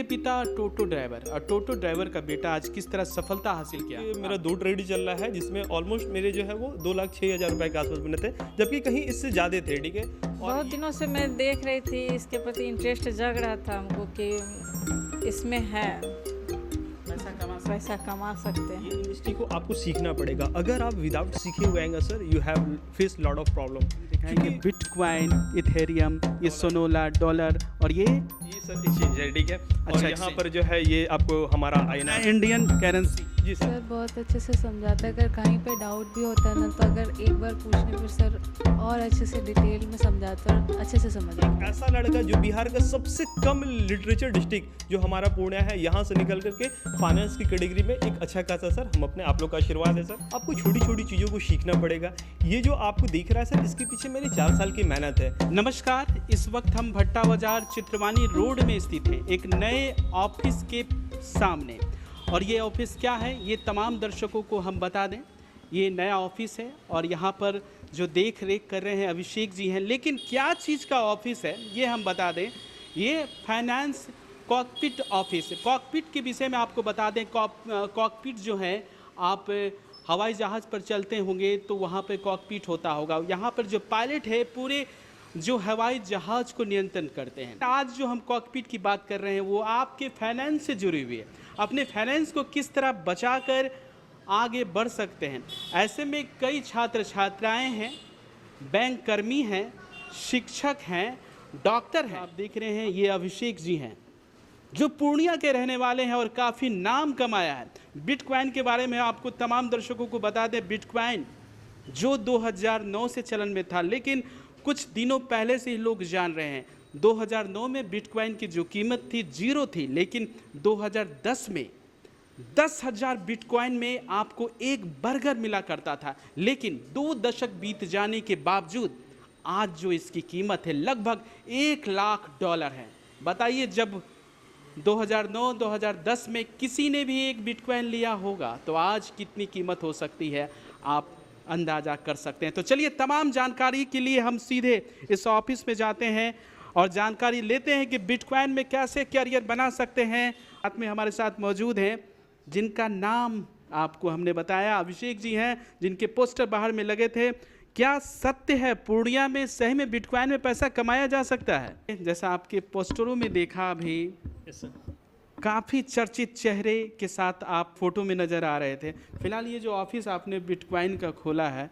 पिता टोटो ड्राइवर और टोटो ड्राइवर का बेटा आज किस तरह सफलता हासिल किया। मेरा 2 ट्रेड ही चल रहा है जिसमें ऑलमोस्ट मेरे जो है वो 2,06,000 रुपए के आसपास बने थे, जबकि कहीं इससे ज़्यादा थे। ठीक है, बहुत दिनों से मैं देख रही थी, इसके प्रति इंटरेस्ट जग रहा था हमको कि इसमें है पैसा कमा सकते हैं। ये इंडस्ट्री को आपको सीखना पड़ेगा। अगर आप विदाउट सीखे हुए आएंगे sir, you have face lot of problem. दिखाएंगे बिटकॉइन, इथेरियम, ये सोनोला, डॉलर और ये सर एक्सचेंज है। ठीक है, और अच्छा, यहाँ पर जो है ये आपको हमारा आईना इंडियन करेंसी। जी सर। सर बहुत अच्छे से समझाता है। अगर कहीं पे डाउट भी होता है ना, तो अगर एक बार पूछने पर सर और अच्छे से डिटेल में समझाता है और अच्छे से समझाता है। ऐसा लड़का जो बिहार का सबसे कम लिटरेचर डिस्ट्रिक्ट जो हमारा पूर्णिया है, यहाँ से निकल करके फाइनेंस की कैटेगरी में एक अच्छा खासा सर हम अपने आप लोग का आशीर्वाद है सर। आपको छोटी छोटी चीज़ों को सीखना पड़ेगा। ये जो आपको दिख रहा है सर, इसके पीछे मेरी 4 साल की मेहनत है। नमस्कार, इस वक्त हम भट्टा बाजार चित्रवानी रोड में स्थित हैं, एक नए ऑफिस के सामने। और ये ऑफिस क्या है ये तमाम दर्शकों को हम बता दें। ये नया ऑफिस है और यहाँ पर जो देख रेख कर रहे हैं अभिषेक जी हैं। लेकिन क्या चीज़ का ऑफिस है ये हम बता दें। ये फाइनेंस कॉकपिट ऑफिस है। कॉकपिट के विषय में आपको बता दें, कॉकपिट जो है, आप हवाई जहाज़ पर चलते होंगे तो वहाँ पे कॉकपिट होता होगा। यहाँ पर जो पायलट है पूरे जो हवाई जहाज़ को नियंत्रण करते हैं। आज जो हम कॉकपिट की बात कर रहे हैं वो आपके फाइनेंस से जुड़ी हुई है। अपने फाइनेंस को किस तरह बचाकर आगे बढ़ सकते हैं। ऐसे में कई छात्र छात्राएं हैं, बैंक कर्मी हैं, शिक्षक हैं, डॉक्टर हैं। आप देख रहे हैं ये अभिषेक जी हैं जो पूर्णिया के रहने वाले हैं और काफ़ी नाम कमाया है। बिटकॉइन के बारे में आपको तमाम दर्शकों को बता दें, बिटकॉइन जो 2009 से चलन में था, लेकिन कुछ दिनों पहले से ही लोग जान रहे हैं। 2009 में बिटकॉइन की जो कीमत थी 0 थी, लेकिन 2010 में 10,000 बिटकॉइन में आपको एक बर्गर मिला करता था। लेकिन 2 दशक बीत जाने के बावजूद आज जो इसकी कीमत है लगभग $1,00,000 है। बताइए, जब 2009-2010 में किसी ने भी एक बिटकॉइन लिया होगा तो आज कितनी कीमत हो सकती है आप अंदाज़ा कर सकते हैं। तो चलिए, तमाम जानकारी के लिए हम सीधे इस ऑफिस में जाते हैं और जानकारी लेते हैं कि बिटकॉइन में कैसे करियर बना सकते हैं। साथ में हमारे साथ मौजूद हैं जिनका नाम आपको हमने बताया, अभिषेक जी हैं, जिनके पोस्टर बाहर में लगे थे। क्या सत्य है पूर्णिया में सही में बिटकॉइन में पैसा कमाया जा सकता है? जैसा आपके पोस्टरों में देखा अभी, काफ़ी चर्चित चेहरे के साथ आप फोटो में नज़र आ रहे थे। फिलहाल ये जो ऑफिस आपने बिटकॉइन का खोला है,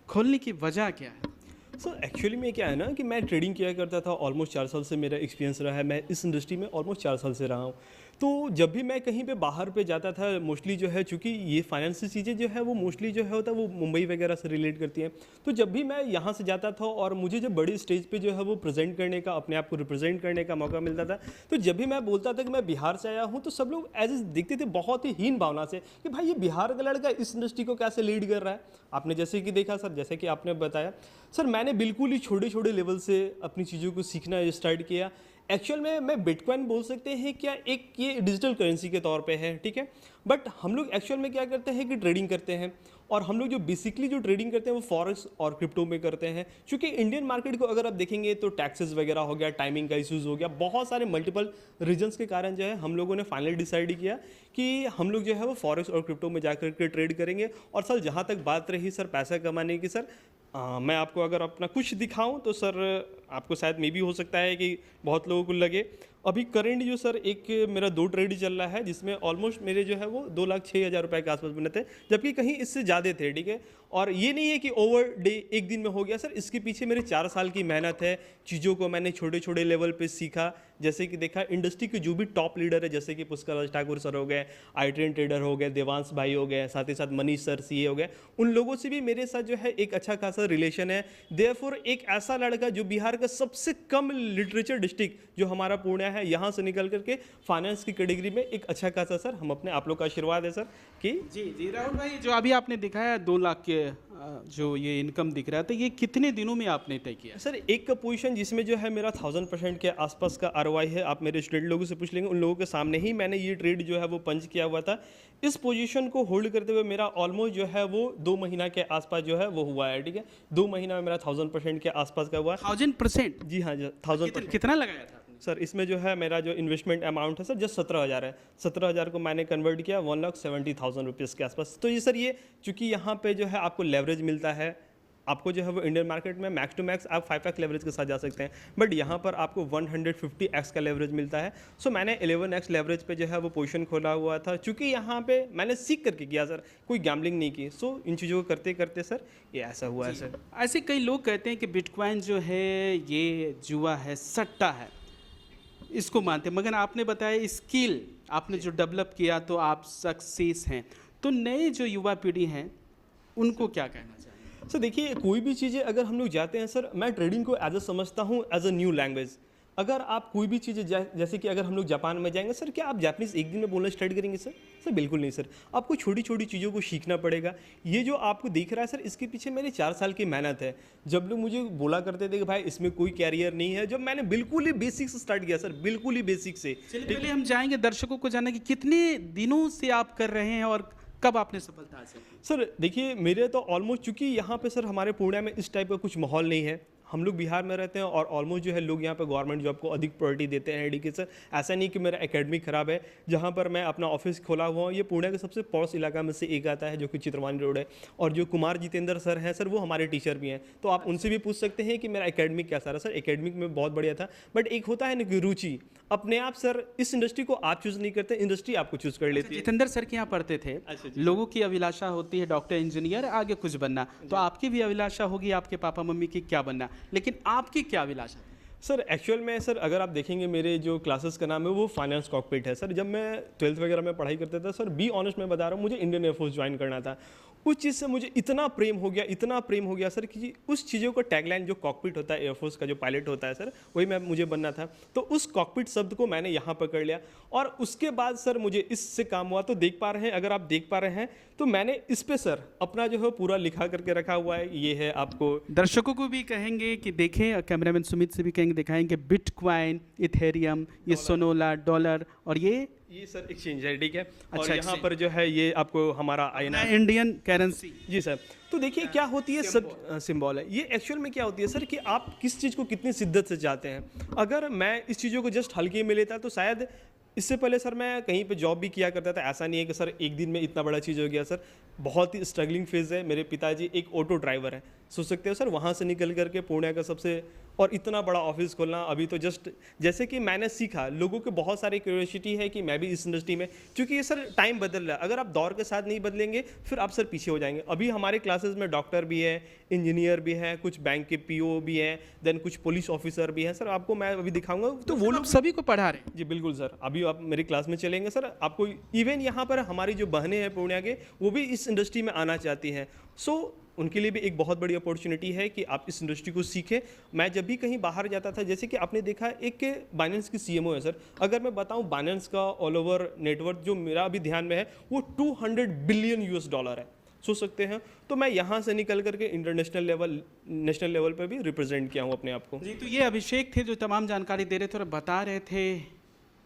खोलने की वजह क्या है? सर एक्चुअली में क्या है ना कि मैं ट्रेडिंग किया करता था। ऑलमोस्ट 4 साल से मेरा एक्सपीरियंस रहा है। मैं इस इंडस्ट्री में ऑलमोस्ट 4 साल से रहा हूँ। तो जब भी मैं कहीं पे बाहर पे जाता था, मोस्टली जो है, चूँकि ये फाइनेंस की चीज़ें जो है वो मोस्टली जो है होता है वो मुंबई वगैरह से रिलेट करती हैं। तो जब भी मैं यहाँ से जाता था और मुझे जब बड़ी स्टेज पे जो है वो प्रेजेंट करने का, अपने आप को रिप्रेजेंट करने का मौका मिलता था, तो जब भी मैं बोलता था कि मैं बिहार से आया हूँ, तो सब लोग एज देखते थे बहुत ही हीन भावना से कि भाई ये बिहार का लड़का इस इंडस्ट्री को कैसे लीड कर रहा है। आपने जैसे कि देखा सर, जैसे कि आपने बताया सर, मैंने बिल्कुल ही छोटे छोटे लेवल से अपनी चीज़ों को सीखना स्टार्ट किया। एक्चुअल में मैं बिटकॉइन बोल सकते हैं क्या, एक ये डिजिटल करेंसी के तौर पे है। ठीक है, बट हम लोग एक्चुअल में क्या करते हैं कि ट्रेडिंग करते हैं। और हम लोग जो बेसिकली जो ट्रेडिंग करते हैं वो फॉरेक्स और क्रिप्टो में करते हैं। क्योंकि इंडियन मार्केट को अगर आप देखेंगे तो टैक्सेस वगैरह हो गया, टाइमिंग का इश्यूज हो गया, बहुत सारे मल्टीपल रीजंस के कारण जो है हम लोगों ने फाइनली डिसाइड किया कि हम लोग जो है वो फॉरेक्स और क्रिप्टो में जाकर के ट्रेड करेंगे। और सर जहाँ तक बात रही सर पैसा कमाने की, सर मैं आपको अगर अपना कुछ दिखाऊं तो सर आपको शायद मे भी हो सकता है कि बहुत लोगों को लगे। अभी करंट जो सर एक मेरा 2 ट्रेड चल रहा है जिसमें ऑलमोस्ट मेरे जो है वो 2,06,000 रुपए के आसपास बने थे, जबकि कहीं इससे ज़्यादा थे। ठीक है, और ये नहीं है कि ओवर डे एक दिन में हो गया सर। इसके पीछे मेरे 4 साल की मेहनत है। चीज़ों को मैंने छोटे छोटे लेवल पे सीखा। जैसे कि देखा, इंडस्ट्री के जो भी टॉप लीडर है, जैसे कि पुष्कर राज ठाकुर सर हो गए, iTrend ट्रेडर हो गए, देवांश भाई हो गए, साथ ही साथ मनीष सर सीए हो गए, उन लोगों से भी मेरे साथ जो है एक अच्छा खासा रिलेशन है। देयरफॉर एक ऐसा लड़का जो बिहार का सबसे कम लिटरेचर डिस्ट्रिक्ट जो हमारा पूर्णिया है, यहाँ से निकल करके फाइनेंस की कैटेगरी में एक अच्छा खासा सर हम अपने आप लोग का आशीर्वाद है सर कि जी राहुल भाई, जो अभी आपने दिखाया 2 लाख के जो ये इनकम दिख रहा था, ये कितने दिनों में आपने तय किया? सर एक का पोजीशन जिसमें जो है मेरा 1000% के आसपास का ROI है। आप मेरे स्टूडेंट लोगों से पूछ लेंगे, उन लोगों के सामने ही मैंने ये ट्रेड जो है वो पंच किया हुआ था। इस पोजीशन को होल्ड करते हुए मेरा ऑलमोस्ट जो है वो 2 महीना के आसपास जो है वो हुआ है। ठीक है, 2 महीना में मेरा 1000% के आसपास का हुआ। 1000%? जी हाँ, 1000%। कितना लगाया था आपने? सर इसमें जो है मेरा जो इन्वेस्टमेंट अमाउंट है सर जस्ट 17,000 है। 17,000 को मैंने कन्वर्ट किया 1,70,000 रुपीज़ के आसपास। तो ये सर ये चूँकि यहाँ पे जो है आपको लेवरेज मिलता है, आपको जो है वो इंडियन मार्केट में मैक्स टू मैक्स आप 5x लेवरेज के साथ जा सकते हैं, बट यहाँ पर आपको 150x का लेवरेज मिलता है। सो मैंने 11x लेवरेज पे जो है वो पोजीशन खोला हुआ था, चूँकि यहाँ पे मैंने सीख करके किया सर, कोई गैम्बलिंग नहीं की। सो इन चीज़ों को करते करते सर ये ऐसा हुआ है सर। ऐसे कई लोग कहते हैं कि बिटकॉइन जो है ये जुआ है, सट्टा है, इसको मानते हैं, मगर आपने बताया स्किल आपने जो डेवलप किया तो आप सक्सेस हैं। तो नए जो युवा पीढ़ी हैं उनको क्या कहना चाहिए? सर देखिए, कोई भी चीज़ें अगर हम लोग जाते हैं सर, मैं ट्रेडिंग को एज अ समझता हूँ एज अ न्यू लैंग्वेज। अगर आप कोई भी चीज़ें जैसे कि अगर हम लोग जापान में जाएंगे सर, क्या आप जापानीज़ एक दिन में बोलना स्टार्ट करेंगे सर? सर बिल्कुल नहीं सर, आपको छोटी छोटी चीज़ों को सीखना पड़ेगा। ये जो आपको दिख रहा है सर, इसके पीछे मेरे 4 साल की मेहनत है। जब लोग मुझे बोला करते थे कि भाई इसमें कोई कैरियर नहीं है, जब मैंने बिल्कुल ही बेसिक से स्टार्ट किया सर, बिल्कुल ही बेसिक से। चलिए पहले हम जाएंगे दर्शकों को जानना कि कितने दिनों से आप कर रहे हैं और कब आपने सफलता हासिल की? सर देखिए, मेरे तो ऑलमोस्ट, चूँकि यहाँ पे सर हमारे पूर्णिया में इस टाइप का कुछ माहौल नहीं है, हम लोग बिहार में रहते हैं और ऑलमोस्ट जो है लोग यहाँ पे गवर्नमेंट जॉब को अधिक प्रायोरिटी देते हैं एडुकेशन। ऐसा नहीं कि मेरा एकेडमिक खराब है। जहाँ पर मैं अपना ऑफिस खोला हुआ हूँ, ये पूर्णिया के सबसे पॉश इलाका में से एक आता है, जो कि चित्रवानी रोड है। और जो कुमार जितेंद्र सर हैं सर, वो हमारे टीचर भी हैं, तो आप उनसे भी पूछ सकते हैं कि मेरा एकेडमिक कैसा रहा। सर एकेडमिक में बहुत बढ़िया था, बट एक होता है ना कि रुचि, अपने आप सर इस इंडस्ट्री को आप चूज़ नहीं करते, इंडस्ट्री आपको चूज़ कर लेती है। जितेंद्र सर के यहाँ पढ़ते थे, लोगों की अभिलाषा होती है डॉक्टर, इंजीनियर, आगे कुछ बनना, तो आपकी भी अभिलाषा होगी आपके पापा मम्मी की क्या बनना, लेकिन आपकी क्या अभिलाषा? सर एक्चुअल में सर अगर आप देखेंगे, मेरे जो क्लासेस का नाम है वो फाइनेंस कॉकपिट है सर। जब मैं 12th वगैरह में पढ़ाई करता था सर, बी ऑनेस्ट मैं बता रहा हूँ, मुझे इंडियन एयरफोर्स ज्वाइन करना था। उस चीज़ से मुझे इतना प्रेम हो गया, इतना प्रेम हो गया सर, कि उस चीज़ों का टैगलाइन जो कॉकपिट होता है, एयरफोर्स का जो पायलट होता है सर, वही मुझे बनना था। तो उस कॉकपिट शब्द को मैंने यहाँ पर कर लिया और उसके बाद सर मुझे इससे काम हुआ। तो देख पा रहे हैं, अगर आप देख पा रहे हैं, तो मैंने इस पे सर अपना जो है पूरा लिखा करके रखा हुआ है। ये है, आपको दर्शकों को भी कहेंगे कि देखें, कैमरामैन सुमित से भी कहेंगे, दिखाएंगे बिटकॉइन, इथेरियम, ये सोनोला, डॉलर, और ये सर एक्सचेंज है, ठीक है। और अच्छा, यहाँ पर जो है ये आपको हमारा INR इंडियन करेंसी। जी सर। तो देखिए क्या होती है, सब सिंबल है ये। एक्चुअल में क्या होती है सर, कि आप किस चीज़ को कितनी शिद्दत से चाहते हैं। अगर मैं इस चीज़ों को जस्ट हल्के में लेता तो शायद, इससे पहले सर मैं कहीं पे जॉब भी किया करता था। ऐसा नहीं है कि सर एक दिन में इतना बड़ा चीज़ हो गया सर, बहुत ही स्ट्रगलिंग फेज़ है। मेरे पिताजी एक ऑटो ड्राइवर है, सोच सकते हो सर, वहाँ से निकल करके पूर्णिया का सबसे और इतना बड़ा ऑफिस खोलना। अभी तो जस्ट जैसे कि मैंने सीखा, लोगों को बहुत सारी क्यूरियोसिटी है कि मैं भी इस इंडस्ट्री में, क्योंकि ये सर टाइम बदल रहा है, अगर आप दौर के साथ नहीं बदलेंगे फिर आप सर पीछे हो जाएंगे। अभी हमारे क्लासेस में डॉक्टर भी है, इंजीनियर भी है, कुछ बैंक के PO भी हैं, देन कुछ पुलिस ऑफिसर भी हैं सर। आपको मैं अभी दिखाऊंगा, तो वो लोग सभी को पढ़ा रहे हैं। जी बिल्कुल सर, अभी आप मेरी क्लास में चलेंगे सर, आपको इवन यहाँ पर हमारी जो बहनें हैं पूर्णिया के, वो भी इस इंडस्ट्री में आना चाहती हैं। सो उनके लिए भी एक बहुत बड़ी अपॉर्चुनिटी है कि आप इस इंडस्ट्री को सीखें। मैं जब भी कहीं बाहर जाता था, जैसे कि आपने देखा, एक बाइनेंस की CMO है सर। अगर मैं बताऊं, बाइनेंस का ऑल ओवर नेटवर्क जो मेरा अभी ध्यान में है वो $200 बिलियन है, सोच सकते हैं। तो मैं यहाँ से निकल करके इंटरनेशनल लेवल, नेशनल लेवल पर भी रिप्रेजेंट किया हूँ अपने आप को। जी, तो ये अभिषेक थे जो तमाम जानकारी दे रहे थे और बता रहे थे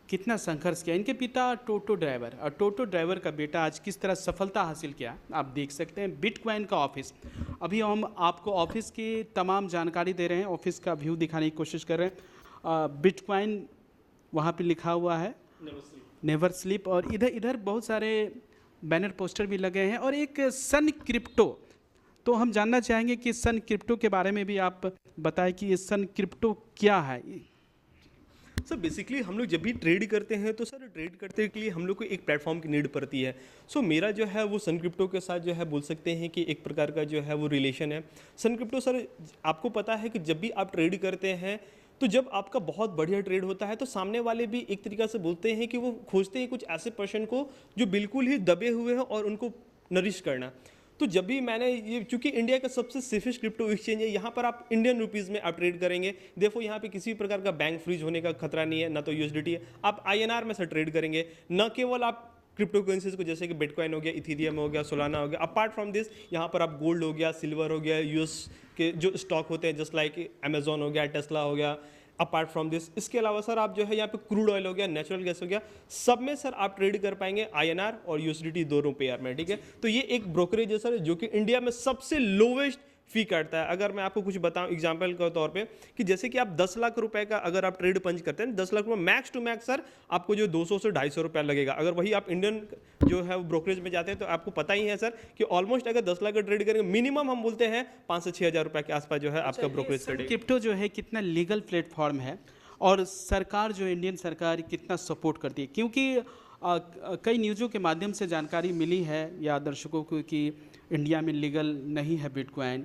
कितना संघर्ष किया। इनके पिता टोटो ड्राइवर, और टोटो ड्राइवर का बेटा आज किस तरह सफलता हासिल किया आप देख सकते हैं। बिटकॉइन का ऑफिस, अभी हम आपको ऑफिस की तमाम जानकारी दे रहे हैं, ऑफिस का व्यू दिखाने की कोशिश कर रहे हैं। बिटकॉइन वहाँ पे लिखा हुआ है, नेवर स्लीप, और इधर इधर बहुत सारे बैनर पोस्टर भी लगे हैं, और एक सन क्रिप्टो। तो हम जानना चाहेंगे कि सन क्रिप्टो के बारे में भी आप बताएं कि ये सन क्रिप्टो क्या है। सर बेसिकली हम लोग जब भी ट्रेड करते हैं तो सर ट्रेड करने के लिए हम लोग को एक प्लेटफॉर्म की नीड पड़ती है। सो मेरा जो है वो सन क्रिप्टो के साथ जो है बोल सकते हैं कि एक प्रकार का जो है वो रिलेशन है। सन क्रिप्टो सर, आपको पता है कि जब भी आप ट्रेड करते हैं तो जब आपका बहुत बढ़िया ट्रेड होता है तो सामने वाले भी एक तरीक़ा से बोलते हैं कि वो खोजते हैं कुछ ऐसे पर्सन को जो बिल्कुल ही दबे हुए हैं और उनको नरिश करना। तो जब भी मैंने ये, चूंकि इंडिया का सबसे सेफेस्ट क्रिप्टो एक्सचेंज है, यहाँ पर आप इंडियन रुपीज़ में आप ट्रेड करेंगे। देखो यहाँ पे किसी प्रकार का बैंक फ्रीज होने का खतरा नहीं है, ना तो USDT है, आप INR में से ट्रेड करेंगे। न केवल आप क्रिप्टो करेंसीज को, जैसे कि बिटकॉइन हो गया, इथेरियम हो गया, सोलाना हो गया, अपार्ट फ्रॉम दिस यहाँ पर आप गोल्ड हो गया, सिल्वर हो गया, US के जो स्टॉक होते हैं जस्ट लाइक अमेजोन हो गया, टेस्ला हो गया, अपार्ट फ्रॉम दिस, इसके अलावा सर आप जो है यहाँ पे क्रूड ऑयल हो गया, नेचुरल गैस हो गया, सब में सर आप ट्रेड कर पाएंगे INR और USDT दोनों पेयर में, ठीक है। तो ये एक ब्रोकरेज है सर जो कि इंडिया में सबसे लोवेस्ट फ़ी काटता है। अगर मैं आपको कुछ बताऊं एग्जांपल के तौर पे कि जैसे कि आप 10 लाख रुपए का अगर आप ट्रेड पंच करते हैं 10 लाख रुपए मैक्स टू मैक्स सर आपको जो 200 से 250 रुपया लगेगा। अगर वही आप इंडियन जो है ब्रोकरेज में जाते हैं तो आपको पता ही है सर कि ऑलमोस्ट अगर 10 लाख का ट्रेड करेंगे मिनिमम हम बोलते हैं 5 से 6 हज़ार रुपये के आसपास जो है आपका ब्रोकरेज ट्रेड। क्रिप्टो जो है कितना लीगल प्लेटफॉर्म है और सरकार जो इंडियन सरकार कितना सपोर्ट करती है, क्योंकि कई न्यूज़ों के माध्यम से जानकारी मिली है या दर्शकों को कि इंडिया में लीगल नहीं है बिटकॉइन,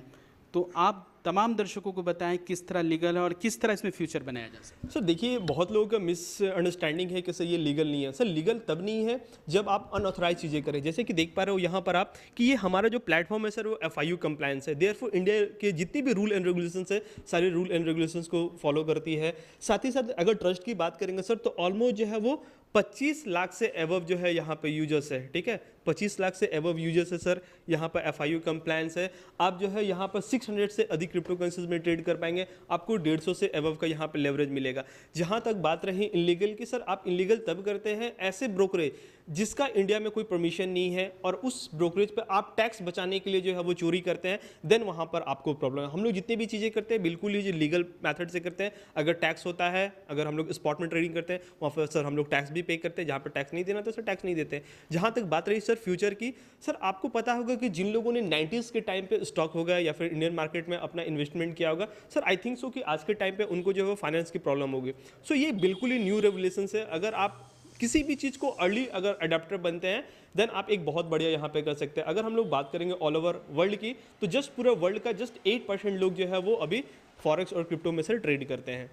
तो आप तमाम दर्शकों को बताएं किस तरह लीगल है और किस तरह इसमें फ्यूचर बनाया जा सकता है। सर देखिए बहुत लोगों का मिसअंडरस्टैंडिंग है कि सर ये लीगल नहीं है। सर लीगल तब नहीं है जब आप अनऑथराइज चीज़ें करें। जैसे कि देख पा रहे हो यहाँ पर आप कि ये हमारा जो प्लेटफॉर्म है सर वो FIU कंप्लायंस है। देयरफॉर इंडिया के जितनी भी रूल एंड रेगुलेशंस है सारे रूल एंड रेगुलेशंस को फॉलो करती है। साथ ही साथ अगर ट्रस्ट की बात करेंगे सर तो ऑलमोस्ट जो है वो 25 लाख से एबव जो है यहाँ पे यूजर्स है, ठीक है, 25 लाख से एबव यूजर्स है सर। यहाँ पर FIU कंप्लायंस है। आप जो है यहाँ पर 600 से अधिक क्रिप्टो करेंसीज में ट्रेड कर पाएंगे। आपको 150 से एबव का यहाँ पे लेवरेज मिलेगा। जहाँ तक बात रही इनलीगल की, सर आप इनलीगल तब करते हैं ऐसे ब्रोकरेज जिसका इंडिया में कोई परमिशन नहीं है और उस ब्रोकरेज पर आप टैक्स बचाने के लिए जो है वो चोरी करते हैं, देन वहाँ पर आपको प्रॉब्लम है। हम लोग जितनी भी चीज़ें करते हैं बिल्कुल ही लीगल मेथड से करते हैं। अगर टैक्स होता है, अगर हम लोग स्पॉट में ट्रेडिंग करते हैं वहाँ पर सर हम लोग टैक्स भी पे करते हैं। जहाँ पर टैक्स नहीं देना तो सर टैक्स नहीं देते। जहाँ तक बात रही सर फ्यूचर की, सर आपको पता होगा कि जिन लोगों ने 90s के टाइम पे स्टॉक होगा या फिर इंडियन मार्केट में अपना इन्वेस्टमेंट किया होगा, सर आई थिंक सो कि आज के टाइम पे उनको जो है फाइनेंस की प्रॉब्लम होगी। सो ये बिल्कुल ही न्यू रेवुलेशन है। अगर आप किसी भी चीज़ को अर्ली अगर अडेप्टर बनते हैं देन आप एक बहुत बढ़िया यहाँ पे कर सकते हैं। अगर हम लोग बात करेंगे ऑल ओवर वर्ल्ड की तो जस्ट पूरा वर्ल्ड का जस्ट 8% लोग जो है वो अभी फॉरेक्स और क्रिप्टो में से ट्रेड करते हैं।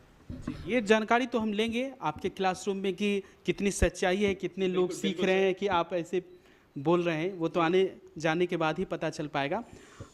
ये जानकारी तो हम लेंगे आपके क्लासरूम में कि कितनी सच्चाई है, कितने लोग सीख रहे हैं कि आप ऐसे बोल रहे हैं, वो तो आने जाने के बाद ही पता चल पाएगा।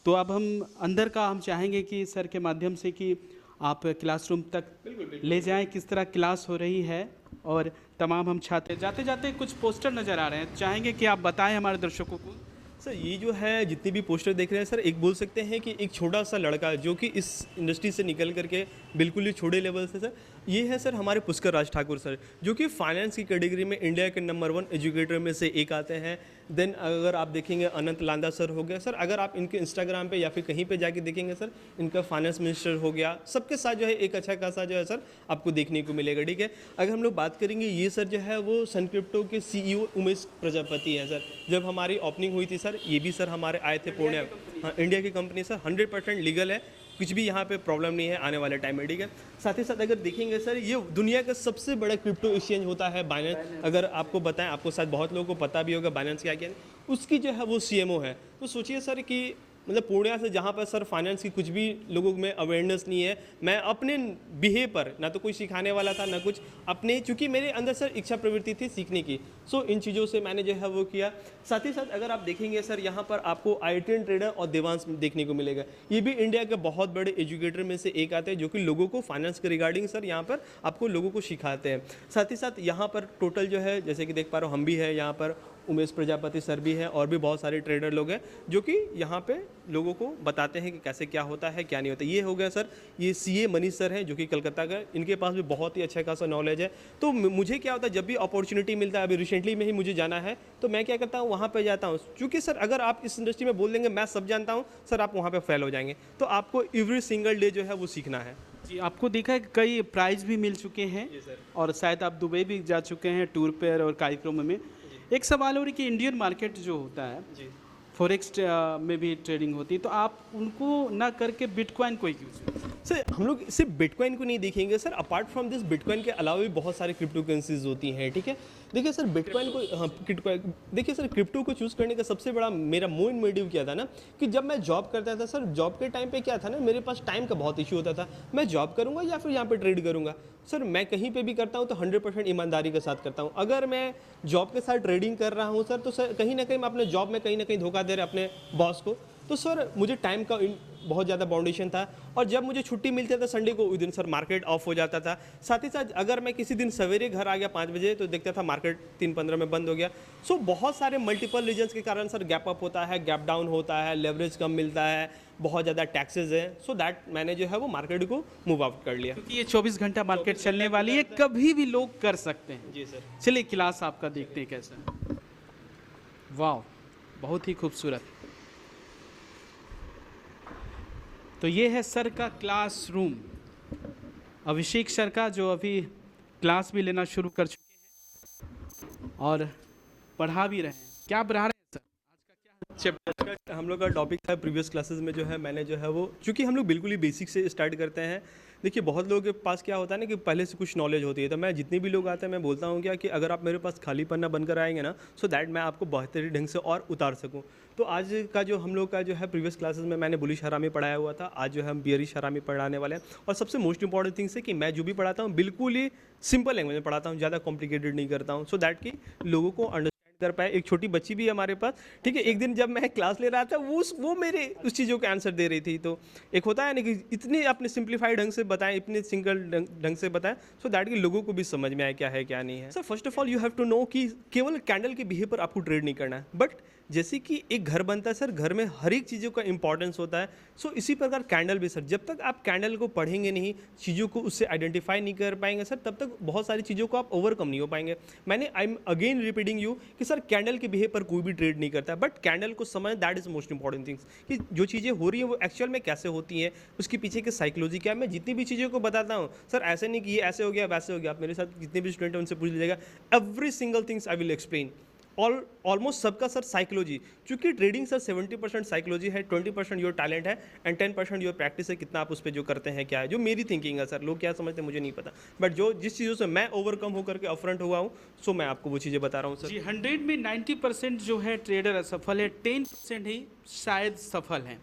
तो अब हम अंदर का हम चाहेंगे कि सर के माध्यम से कि आप क्लासरूम तक ले जाएं, किस तरह क्लास हो रही है और तमाम हम छात्र जाते जाते कुछ पोस्टर नज़र आ रहे हैं, चाहेंगे कि आप बताएं हमारे दर्शकों को। सर ये जो है जितने भी पोस्टर देख रहे हैं सर, एक बोल सकते हैं कि एक छोटा सा लड़का जो कि इस इंडस्ट्री से निकल करके बिल्कुल ही छोटे लेवल से सर, ये है सर हमारे पुष्कर राज ठाकुर सर, जो कि फाइनेंस की कैटेगरी में इंडिया के नंबर 1 एजुकेटर में से एक आते हैं। देन अगर आप देखेंगे अनंत लांदा सर हो गया सर, अगर आप इनके इंस्टाग्राम पे या फिर कहीं पे जाके देखेंगे सर, इनका फाइनेंस मिनिस्टर हो गया। सबके साथ जो है एक अच्छा खासा जो है सर आपको देखने को मिलेगा, ठीक है। अगर हम लोग बात करेंगे ये सर जो है वो सन क्रिप्टो के CEO उमेश प्रजापति हैं सर। जब हमारी ओपनिंग हुई थी सर, ये भी सर हमारे आए थे पूर्णिया। हाँ, इंडिया की कंपनी सर 100% लीगल है, कुछ भी यहाँ पे प्रॉब्लम नहीं है आने वाले टाइम में, ठीक है। साथ ही साथ अगर देखेंगे सर, ये दुनिया का सबसे बड़ा क्रिप्टो एक्सचेंज होता है बाइनेंस। अगर आपको बताएं, आपको शायद बहुत लोगों को पता भी होगा बाइनेंस क्या क्या है, उसकी जो है वो CMO है। तो सोचिए सर कि मतलब पूर्णिया से जहाँ पर सर फाइनेंस की कुछ भी लोगों में अवेयरनेस नहीं है, मैं अपने बिहेव पर ना तो कोई सिखाने वाला था ना कुछ, अपने चूँकि मेरे अंदर सर इच्छा प्रवृत्ति थी सीखने की, सो इन चीज़ों से मैंने जो है वो किया। साथ ही साथ अगर आप देखेंगे सर, यहाँ पर आपको IITian ट्रेडर और देवांश देखने को मिलेगा। ये भी इंडिया के बहुत बड़े एजुकेटर में से एक आते हैं जो कि लोगों को फाइनेंस के रिगार्डिंग सर यहाँ पर आपको लोगों को सिखाते हैं। साथ ही साथ यहाँ पर टोटल जो है जैसे कि देख पा रहे हो हम भी है, यहाँ पर उमेश प्रजापति सर भी हैं और भी बहुत सारे ट्रेडर लोग हैं जो कि यहाँ पे लोगों को बताते हैं कि कैसे क्या होता है क्या नहीं होता। ये हो गया सर, ये CA मनीष सर हैं जो कि कलकत्ता का, इनके पास भी बहुत ही अच्छा खासा नॉलेज है। तो मुझे क्या होता है जब भी अपॉर्चुनिटी मिलता है, अभी रिसेंटली में ही मुझे जाना है तो मैं क्या करता हूँ वहाँ पर जाता हूँ, क्योंकि सर अगर आप इस इंडस्ट्री में बोल देंगे मैं सब जानता हूँ सर, आप वहाँ पर फेल हो जाएंगे। तो आपको एवरी सिंगल डे जो है वो सीखना है। जी, आपको देखा है कई प्राइज़ भी मिल चुके हैं और शायद आप दुबई भी जा चुके हैं टूर पर और कार्यक्रमों में। एक सवाल हो रही कि इंडियन मार्केट जो होता है फॉरेक्स में भी ट्रेडिंग होती है, तो आप उनको ना करके बिटकॉइन को ही क्यों? सर हम लोग सिर्फ बिटकॉइन को नहीं देखेंगे sir, apart from this bitcoin के अलावा भी बहुत सारे क्रिप्टो करेंसीज होती हैं, ठीक है। देखिए सर बिटकॉइन को, हाँ देखिए सर क्रिप्टो को चूज़ करने का सबसे बड़ा मेरा मेन मोटिव क्या था ना, कि जब मैं जॉब करता था सर, जॉब के टाइम पे क्या था ना, मेरे पास टाइम का बहुत इशू होता था। मैं जॉब करूँगा या फिर यहाँ पे ट्रेड करूँगा। सर मैं कहीं पे भी करता हूँ तो 100% ईमानदारी के साथ करता हूँ। अगर मैं जॉब के साथ ट्रेडिंग कर रहा हूँ सर, तो सर कहीं ना कहीं मैं अपने जॉब में कहीं ना कहीं धोखा दे रहा अपने बॉस को। तो सर मुझे टाइम का बहुत ज़्यादा बाउंडेशन था, और जब मुझे छुट्टी मिलती था संडे को, उस दिन सर मार्केट ऑफ हो जाता था। साथ ही साथ अगर मैं किसी दिन सवेरे घर आ गया 5 बजे तो देखता था मार्केट 3:15 में बंद हो गया। सो बहुत सारे मल्टीपल रीजन्स के कारण सर गैप अप होता है, गैप डाउन होता है, लेवरेज कम मिलता है, बहुत ज़्यादा टैक्सेस हैं। सो दैट मैंने जो है वो मार्केट को मूव आउट कर लिया, क्योंकि ये 24 घंटा मार्केट चलने वाली है, कभी भी लोग कर सकते हैं। जी सर। चलिए क्लास आपका देखते हैं कैसा। वाह, बहुत ही खूबसूरत। तो ये है सर का क्लासरूम, अभिषेक सर का, जो अभी क्लास भी लेना शुरू कर चुके हैं और पढ़ा भी रहे हैं। क्या पढ़ा रहे हैं सर? आज का क्या चैप्टर? हम लोग का टॉपिक था प्रीवियस क्लासेस में जो है मैंने जो है वो, चूँकि हम लोग बिल्कुल ही बेसिक से स्टार्ट करते हैं। देखिए बहुत लोगों के पास क्या होता है ना कि पहले से कुछ नॉलेज होती है, तो मैं जितने भी लोग आते हैं मैं बोलता हूँ क्या कि अगर आप मेरे पास खाली पन्ना बनकर आएंगे ना, सो दैट मैं आपको बेहतरीन ढंग से और उतार सकूँ। तो आज का जो हम लोग का जो है प्रीवियस क्लासेस में मैंने बुलिश हरामी पढ़ाया हुआ था, आज जो है हम बियरिश हरामी पढ़ाने वाले हैं। और सबसे मोस्ट इंपॉर्टेंट थिंग्स है कि मैं जो भी पढ़ाता हूँ बिल्कुल ही सिंपल लैंग्वेज में पढ़ाता हूँ, ज़्यादा कॉम्प्लिकेटेड नहीं करता हूँ, सो दैट कि लोगों को अंडरस्टैंड कर पाए। एक छोटी बच्ची भी है हमारे पास, ठीक है, एक दिन जब मैं क्लास ले रहा था वो मेरे उस चीज़ों के आंसर दे रही थी। तो एक होता है ना कि इतने अपने सिंप्लीफाइड ढंग से बताएं, इतने सिंगल ढंग से बताएं, सो दैट कि लोगों को भी समझ में आए क्या है क्या नहीं है। Sir first of all you have to know कि केवल कैंडल के बिहेव पर आपको ट्रेड नहीं करना है, बट जैसे कि एक घर बनता है सर, घर में हर एक चीज़ों का इंपॉर्टेंस होता है। सो इसी प्रकार कैंडल भी सर, जब तक आप कैंडल को पढ़ेंगे नहीं, चीज़ों को उससे आइडेंटिफाई नहीं कर पाएंगे सर, तब तक बहुत सारी चीज़ों को आप ओवरकम नहीं हो पाएंगे। I am again repeating you कि सर कैंडल के बिहेव पर कोई भी ट्रेड नहीं करता, बट कैंडल को समझ, that is most important things कि जो चीज़ें हो रही हैं वो एक्चुअल में कैसे होती हैं, उसके पीछे की साइकोलॉजी क्या है। मैं जितनी भी चीज़ों को बताता हूँ सर, ऐसे नहीं कि ये ऐसे हो गया वैसे हो गया। आप मेरे साथ जितने भी स्टूडेंट हैं उनसे पूछ लीजिएगा, every single things I will explain. Almost सबका सर साइकोलॉजी, क्योंकि ट्रेडिंग सर 70% साइकोलॉजी है, 20% योर टैलेंट है एंड 10% योर प्रैक्टिस है, कितना आप उस पर जो करते हैं क्या है, जो मेरी थिंकिंग है सर। लोग क्या समझते हैं मुझे नहीं पता, बट जो जिस चीज़ों से मैं ओवरकम होकर के अपफ्रंट हुआ हूँ, सो मैं आपको वो चीज़ें बता रहा हूँ सर। जी, 100 में 90% जो है ट्रेडर असफल है, 10% ही शायद सफल हैं।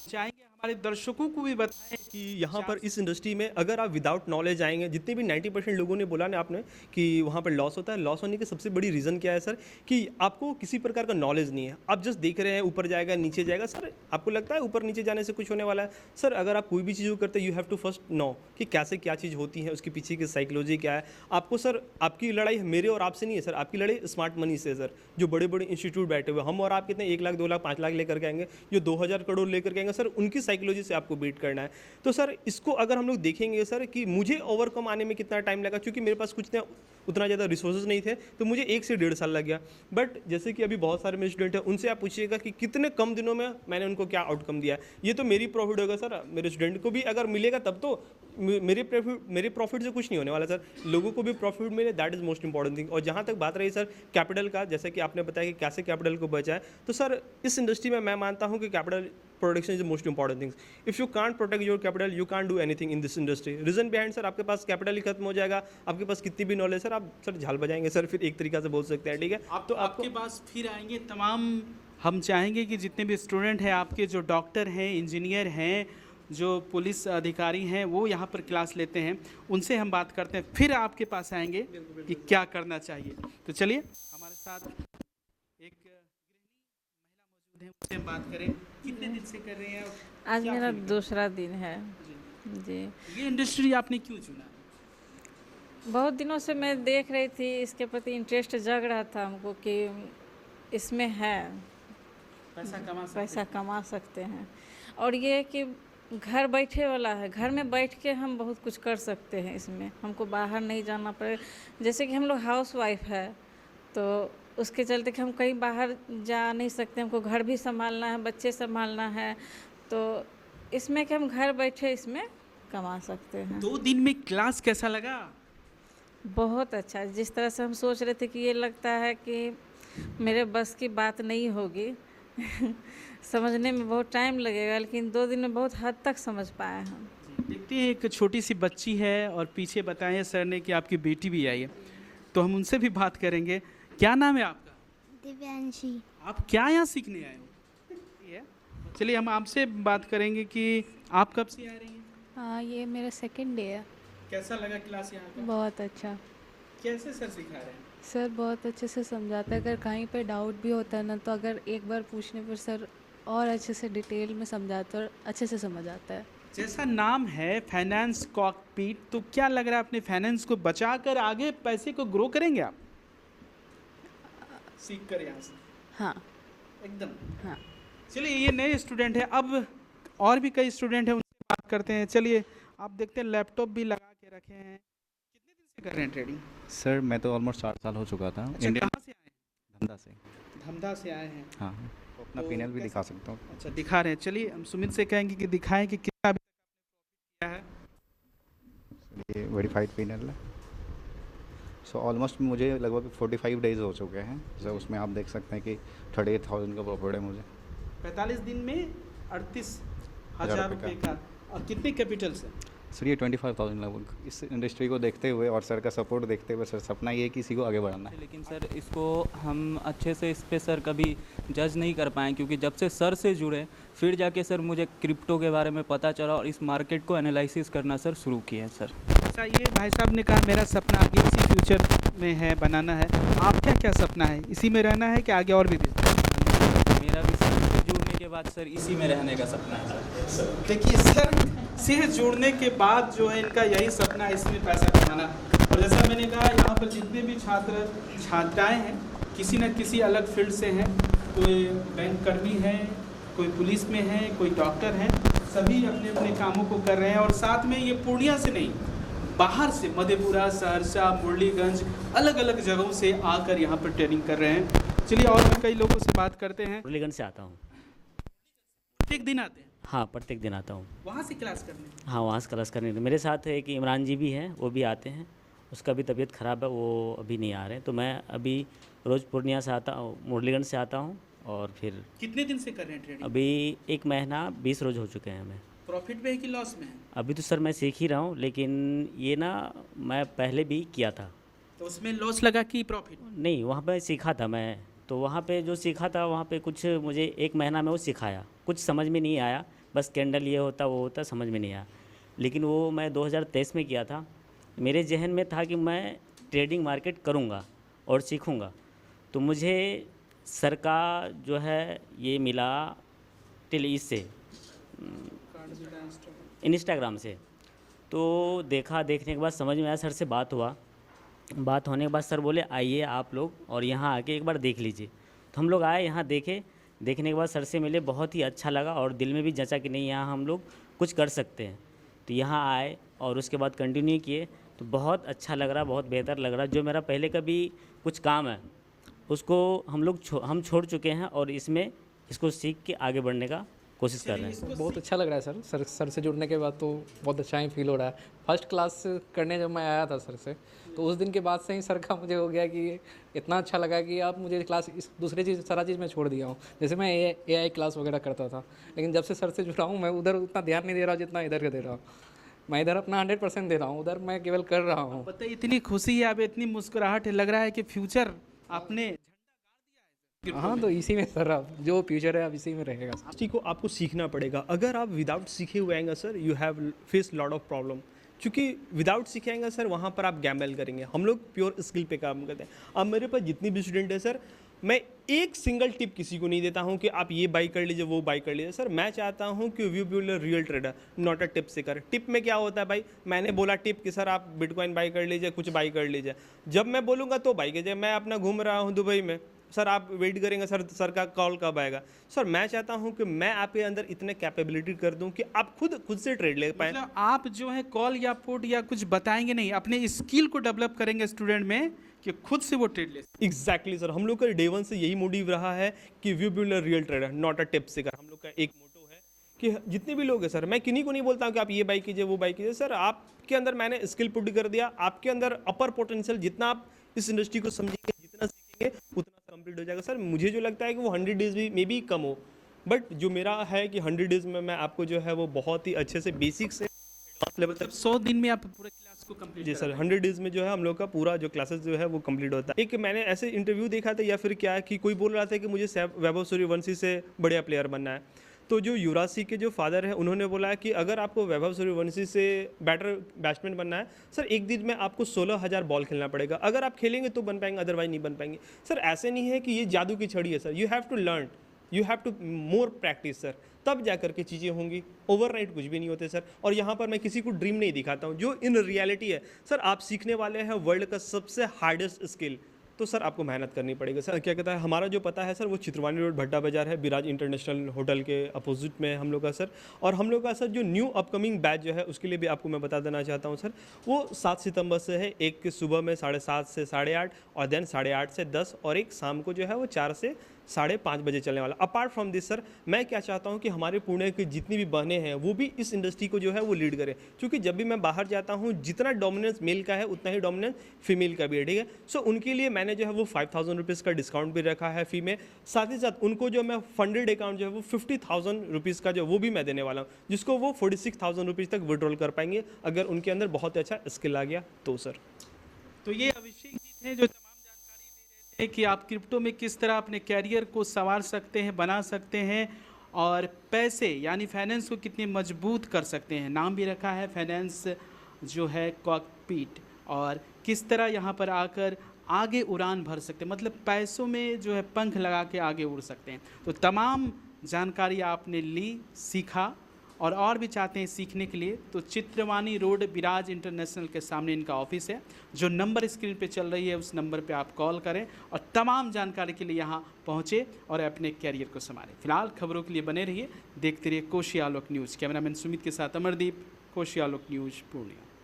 चाहेंगे हमारे दर्शकों को भी बताएं कि यहाँ पर इस इंडस्ट्री में अगर आप विदाउट नॉलेज आएंगे, जितने भी 90% लोगों ने बोला ना आपने कि वहाँ पर लॉस होता है, लॉस होने की सबसे बड़ी रीज़न क्या है सर कि आपको किसी प्रकार का नॉलेज नहीं है। आप जस्ट देख रहे हैं ऊपर जाएगा नीचे जाएगा, सर आपको लगता है ऊपर नीचे जाने से कुछ होने वाला है। सर अगर आप कोई भी चीज़ करते हैं, you have to first know कि कैसे क्या चीज़ होती है, उसके पीछे की साइकोलॉजी क्या है। आपको सर, आपकी लड़ाई मेरे और आपसे नहीं है सर, आपकी लड़ाई स्मार्ट मनी से सर। जो बड़े बड़े इंस्टीट्यूट बैठे हुए, हम और आप कितने 1 लाख 2 लाख 5 लाख लेकर के आएंगे, जो 2000 करोड़ लेकर के आएंगे सर, उनकी साइकोलॉजी से आपको बीट करना है। तो सर इसको अगर हम लोग देखेंगे सर कि मुझे ओवरकम आने में कितना टाइम लगा, क्योंकि मेरे पास कुछ उतना ज़्यादा रिसोर्सेज नहीं थे, तो मुझे 1 से 1.5 साल लग गया। बट जैसे कि अभी बहुत सारे मेरे स्टूडेंट हैं, उनसे आप पूछिएगा कि कितने कम दिनों में मैंने उनको क्या आउटकम दिया। ये तो मेरी प्रॉफिट होगा सर, मेरे स्टूडेंट को भी अगर मिलेगा तब तो मेरे प्रॉफिट से कुछ नहीं होने वाला सर, लोगों को भी प्रॉफिट मिले, that is most important thing. और जहाँ तक बात रही सर कैपिटल का, जैसे कि आपने बताया कि कैसे कैपिटल को बचाए, तो सर इस इंडस्ट्री में मैं मानता हूँ कि capital protection is the most important things. If you can't protect your capital, you can't do anything in this industry. Reason behind sir, आपके पास कैपिटल ही खत्म हो जाएगा, आपके पास कितनी भी नॉलेज सर, आप सर झाल बजाएंगे सर, फिर एक तरीका से बोल सकते हैं, ठीक है। आप तो आपके पास फिर आएंगे तमाम। हम चाहेंगे कि जितने भी स्टूडेंट हैं आपके, जो डॉक्टर हैं, इंजीनियर हैं, जो पुलिस अधिकारी हैं, वो यहाँ पर क्लास लेते हैं, उनसे हम बात करते हैं, फिर आपके पास आएंगे कि क्या करना चाहिए। तो चलिए हमारे साथ एक गृहिणी महिला मौजूद है, उनसे हम बात करें। कितने दिन से कर रहे हैं? आज मेरा दूसरा दिन है जी। ये इंडस्ट्री आपने क्यों चुना? बहुत दिनों से मैं देख रही थी, इसके प्रति इंटरेस्ट जग रहा था हमको कि इसमें है पैसा कमा सकते हैं, और ये कि घर बैठे वाला है, घर में बैठ के हम बहुत कुछ कर सकते हैं इसमें, हमको बाहर नहीं जाना पड़े। जैसे कि हम लोग हाउस वाइफ है, तो उसके चलते कि हम कहीं बाहर जा नहीं सकते, हमको घर भी संभालना है, बच्चे संभालना है, तो इसमें कि हम घर बैठे इसमें कमा सकते हैं। 2 दिन में क्लास कैसा लगा? बहुत अच्छा। जिस तरह से हम सोच रहे थे कि ये लगता है कि मेरे बस की बात नहीं होगी समझने में बहुत टाइम लगेगा, लेकिन 2 दिन में बहुत हद तक समझ पाए हम। देखते हैं, एक छोटी सी बच्ची है और पीछे बताएं सर ने कि आपकी बेटी भी आई है, तो हम उनसे भी बात करेंगे। क्या नाम है आपका? दिव्यांशी। आप क्या यहाँ सीखने आए हो? चलिए हम आपसे बात करेंगे कि आप कब से आ रही हैं? हाँ, ये मेरा सेकंड डे है। कैसा लगा क्लास यहाँ का? बहुत अच्छा कैसे सर सिखा रहे हैं? सर बहुत अच्छे से समझाता है। अगर कहीं पे डाउट भी होता है ना, तो अगर एक बार पूछने पर सर और अच्छे से डिटेल में समझाता है और अच्छे से समझ आता है। जैसा नाम है फाइनेंस कॉकपीट, तो क्या लग रहा है अपने फाइनेंस को बचा कर आगे पैसे को ग्रो करेंगे आप सीख कर यहाँ से? हाँ एकदम। हाँ। चलिए ये नए स्टूडेंट है, अब और भी कई स्टूडेंट हैं, उनसे बात करते हैं। चलिए आप देखते हैं लैपटॉप भी लगा के रखे हैं। कितने दिन से कर रहे हैं ट्रेडिंग? सर मैं तो ऑलमोस्ट 4 साल हो चुका था। अच्छा, कहाँ से आए हैं? धमधा से। धमधा से आए हैं। हाँ, तो अपना तो पिनल भी कैसे- दिखा सकता हूँ। अच्छा, दिखा रहे हैं। चलिए हम सुमित से कहेंगे कि दिखाएं कि कितना अभी तक आपने प्रॉफिट किया है। ये वेरीफाइड पिनल है। सो ऑलमोस्ट मुझे लगभग 45 डेज हो चुके हैं। सो उसमें आप देख सकते हैं कि 38,000 का प्रॉफिट है मुझे। 45 दिन में 38,000 हज़ार रुपये का। और कितने कैपिटल से? सर ये 25,000 लगभग। इस इंडस्ट्री को देखते हुए और सर का सपोर्ट देखते हुए सर सपना ये है कि किसी को आगे बढ़ाना है। लेकिन सर इसको हम अच्छे से इस पे सर कभी जज नहीं कर पाए, क्योंकि जब से सर से जुड़े फिर जाके सर मुझे क्रिप्टो के बारे में पता चला और इस मार्केट को एनालिसिस करना सर शुरू किया सर। अच्छा, ये भाई साहब ने कहा मेरा सपना आगे इसी फ्यूचर में है, बनाना है। आपका क्या सपना है? इसी में रहना है कि आगे और भी बिजनेस? मेरा भी सर से जुड़ने के बाद सर इसी में रहने का सपना है सर। देखिए सर से जुड़ने के बाद जो है इनका यही सपना है, इसमें पैसा कमाना। और जैसा मैंने कहा, यहाँ पर जितने भी छात्र छात्राएं हैं किसी न किसी अलग फील्ड से हैं। कोई बैंक कर्मी है, कोई पुलिस में है, कोई डॉक्टर है। सभी अपने अपने कामों को कर रहे हैं। और साथ में ये पूर्णिया से नहीं, बाहर से मधेपुरा, सहरसा, मुरलीगंज, अलग अलग जगहों से आकर यहाँ पर ट्रेनिंग कर रहे हैं। चलिए और भी कई लोगों से बात करते हैं। मुरलीगंज से आता हूँ। प्रत्येक दिन आते हैं हाँ, प्रत्येक दिन आता हूँ। वहाँ से क्लास करने? हाँ, वहाँ से क्लास करने। मेरे साथ एक इमरान जी भी हैं, वो भी आते हैं। उसका भी तबीयत ख़राब है, वो अभी नहीं आ रहे हैं। तो मैं अभी रोज़ पूर्णिया से आता हूँ, मुरलीगंज से आता हूँ। और फिर कितने दिन से कर रहे हैं ट्रेनिंग? अभी 1 महीना 20 रोज़ हो चुके हैं हमें। प्रॉफिट में है कि लॉस में है? अभी तो सर मैं सीख ही रहा हूँ, लेकिन ये ना मैं पहले भी किया था। तो उसमें लॉस लगा कि प्रॉफिट? नहीं, वहाँ पे सीखा था मैं। तो वहाँ पे जो सीखा था, वहाँ पे कुछ मुझे 1 महीना में वो सिखाया। कुछ समझ में नहीं आया, बस कैंडल ये होता वो होता समझ में नहीं आया। लेकिन वो मैं 2023 में किया था। मेरे जहन में था कि मैं ट्रेडिंग मार्केट करूँगा और सीखूँगा। तो मुझे सर का जो है ये मिला इससे इंस्टाग्राम से। तो देखने के बाद समझ में आया, सर से बात हुआ। बात होने के बाद सर बोले आइए आप लोग और यहाँ आके एक बार देख लीजिए। तो हम लोग आए, यहाँ देखने के बाद सर से मिले, बहुत ही अच्छा लगा और दिल में भी जचा कि नहीं, यहाँ हम लोग कुछ कर सकते हैं। तो यहाँ आए और उसके बाद कंटिन्यू किए, तो बहुत अच्छा लग रहा, बहुत बेहतर लग रहा। जो मेरा पहले का भी कुछ काम है उसको हम छोड़ चुके हैं और इसको सीख के आगे बढ़ने का कोशिश कर रहे हैं। बहुत अच्छा लग रहा है सर से जुड़ने के बाद तो बहुत अच्छा ही फील हो रहा है। फर्स्ट क्लास करने जब मैं आया था सर से, तो उस दिन के बाद से ही सर का मुझे हो गया कि इतना अच्छा लगा कि आप मुझे क्लास इस दूसरी चीज़ सारा चीज़ मैं छोड़ दिया हूँ। जैसे मैं AI क्लास वगैरह करता था, लेकिन जब से सर से जुड़ा हूँ मैं उधर उतना ध्यान नहीं दे रहा हूँ जितना इधर का दे रहा हूँ। मैं इधर अपना 100% दे रहा हूँ, उधर मैं केवल कर रहा हूँ। पता है इतनी खुशी है, अब इतनी मुस्कुराहट है, लग रहा है कि फ्यूचर आपने। हाँ, तो इसी में सर अब जो फ्यूचर है अब इसी में रहेगा। इंडस्ट्री को आपको सीखना पड़ेगा। अगर आप विदाउट सीखे हुए आएंगे sir, you have face lot of problem. क्योंकि विदाउट सीखे आएंगे सर, वहाँ पर आप गैम्बल करेंगे। हम लोग प्योर स्किल पे काम करते हैं। अब मेरे पास जितनी भी स्टूडेंट है सर, मैं एक सिंगल टिप किसी को नहीं देता हूँ कि आप ये बाई कर लीजिए, वो बाई कर लीजिए। सर मैं चाहता हूँ कि we will a real trader, not a tip seeker. Tip में क्या होता है भाई, मैंने बोला टिप कि सर आप बिटकॉइन बाई कर लीजिए, कुछ बाई कर लीजिए। जब मैं बोलूँगा तो बाई कीजिए। मैं अपना घूम रहा हूँ दुबई में, सर आप वेट करेंगे सर का कॉल कब आएगा। सर मैं चाहता हूं कि मैं आपके अंदर इतने कैपेबिलिटी कर दूं कि आप खुद से ट्रेड ले पाएं। मतलब आप जो है कॉल या पुट या कुछ बताएंगे नहीं, अपने स्किल को डेवलप करेंगे स्टूडेंट में कि खुद से वो ट्रेड ले। एग्जैक्टली सर, हम लोग का डे 1 से यही मोटिव रहा है कि we build a real trader, not a tip seeker. हम लोग का एक मोटो है कि जितने भी लोग हैं सर, मैं किन्हीं को नहीं बोलता हूँ कि आप ये बाई कीजिए, वो बाई कीजिए। सर आपके अंदर मैंने स्किल पुट कर दिया, आपके अंदर अपर पोटेंशियल, जितना आप इस इंडस्ट्री को समझेंगे, जितना सीखेंगे उतना कंप्लीट हो जाएगा। सर मुझे जो लगता है कि वो 100 डेज भी मे बी कम हो, बट जो मेरा है कि 100 डेज में मैं आपको जो है वो बहुत ही अच्छे से बेसिक से लेवल तक 100 दिन में आप पूरे क्लास को कंप्लीट। जी सर, 100 डेज में जो है हम लोग का पूरा जो क्लासेस जो है वो कंप्लीट होता है। एक मैंने ऐसे इंटरव्यू देखा था, या फिर क्या है कि कोई बोल रहा था कि मुझे वैभव सूर्यवंशी से बढ़िया प्लेयर बनना है। तो जो युवराज सिंह के जो फादर हैं उन्होंने बोला कि अगर आपको वैभव सूर्यवंशी से बेटर बैट्समैन बनना है सर, एक दिन में आपको 16,000 बॉल खेलना पड़ेगा। अगर आप खेलेंगे तो बन पाएंगे, अदरवाइज नहीं बन पाएंगे। सर ऐसे नहीं है कि ये जादू की छड़ी है sir, you have to learn, you have to more practice sir, तब जा करके चीज़ें होंगी। ओवरनाइट कुछ भी नहीं होते सर। और यहाँ पर मैं किसी को ड्रीम नहीं दिखाता हूँ, जो इन रियलिटी है सर। आप सीखने वाले हैं वर्ल्ड का सबसे हार्डेस्ट स्किल, तो सर आपको मेहनत करनी पड़ेगी। सर क्या कहता है, हमारा जो पता है सर वो चित्रवानी रोड भट्टा बाज़ार है, विराज इंटरनेशनल होटल के अपोजिट में हम लोग का सर। और हम लोग का सर जो न्यू अपकमिंग बैच जो है उसके लिए भी आपको मैं बता देना चाहता हूँ सर, वो 7 सितंबर से है। एक सुबह में 7:30 से 8:30 और देन 8:30 से 10 और एक शाम को जो है वो 4 से 5:30 बजे चलने वाला। अपार्ट फ्रॉम दिस सर मैं क्या चाहता हूँ कि हमारे पुणे की जितनी भी बहनें हैं वो भी इस इंडस्ट्री को जो है वो लीड करें, क्योंकि जब भी मैं बाहर जाता हूँ जितना डोमिनेंस मेल का है उतना ही डोमिनेंस फीमेल का भी है, ठीक है। सो उनके लिए मैंने जो है वो 5,000 रुपीज़ का डिस्काउंट भी रखा है फ़ी में। साथ ही साथ उनको जो मैं फंडेड अकाउंट जो है वो 50,000 रुपीज़ का जो वो भी मैं देने वाला हूँ, जिसको वो 46,000 रुपीज़ तक विड्रॉल कर पाएंगे अगर उनके अंदर बहुत अच्छा स्किल आ गया तो सर। तो ये अभिषेक जी थे जो तमाम जानकारी दे रहे थे कि आप क्रिप्टो में किस तरह अपने कैरियर को संवार सकते हैं, बना सकते हैं और पैसे यानी फाइनेंस को कितने मजबूत कर सकते हैं। नाम भी रखा है फाइनेंस जो है कॉकपीट, और किस तरह यहाँ पर आकर आगे उड़ान भर सकते हैं, मतलब पैसों में जो है पंख लगा के आगे उड़ सकते हैं। तो तमाम जानकारी आपने ली, सीखा और भी चाहते हैं सीखने के लिए तो चित्रवानी रोड विराज इंटरनेशनल के सामने इनका ऑफिस है। जो नंबर स्क्रीन पे चल रही है उस नंबर पे आप कॉल करें और तमाम जानकारी के लिए यहाँ पहुँचे और अपने कैरियर को संभालें। फिलहाल खबरों के लिए बने रहिए, देखते रहिए कोशी आलोक न्यूज़। कैमरामैन सुमित के साथ अमरदीप, कोशी आलोक न्यूज़ पूर्णिया।